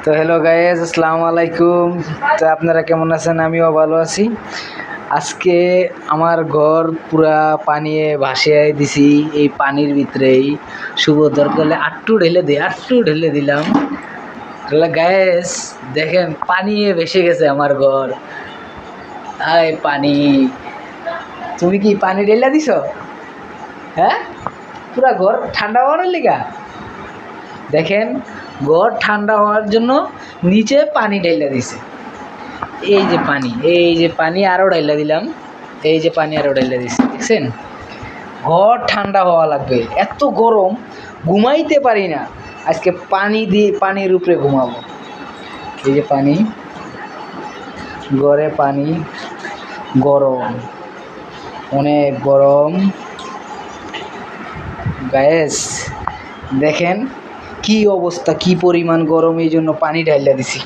তো hello guys, আসসালামু আলাইকুম। তো আপনারা কেমন আছেন? আমিও ভালো আছি। আজকে আমার ঘর পুরা পানিয়ে ভাসিয়ে দিছি। এই পানির ভিতরেই শুভ দরকারে আটটু ঢেলে দিলাম। গাইজ দেখেন, পানিয়ে ভেসে গেছে আমার ঘর। আয় পানি, তুমি কি পানি ঢেলে দিছ? হ্যাঁ, পুরা ঘর ঠান্ডা হওয়ার লিগা। দেখেন, ঘর ঠান্ডা হওয়ার জন্য নিচে পানি ঢেলে দিছে। এই যে পানি আরও ঢেলে দিলাম। এই যে পানি আরও ঢেলে দিছে, দেখছেন? ঘর ঠান্ডা হওয়া লাগবে, এত গরম ঘুমাইতে পারি না। আজকে পানির উপরে ঘুমাবো। এই যে পানি, ঘরে পানি, গরম, অনেক গরম। গ্যাস দেখেন কি অবস্থা, কি পরিমাণ গরম, এই জন্য পানি ঢাইলা দিছি।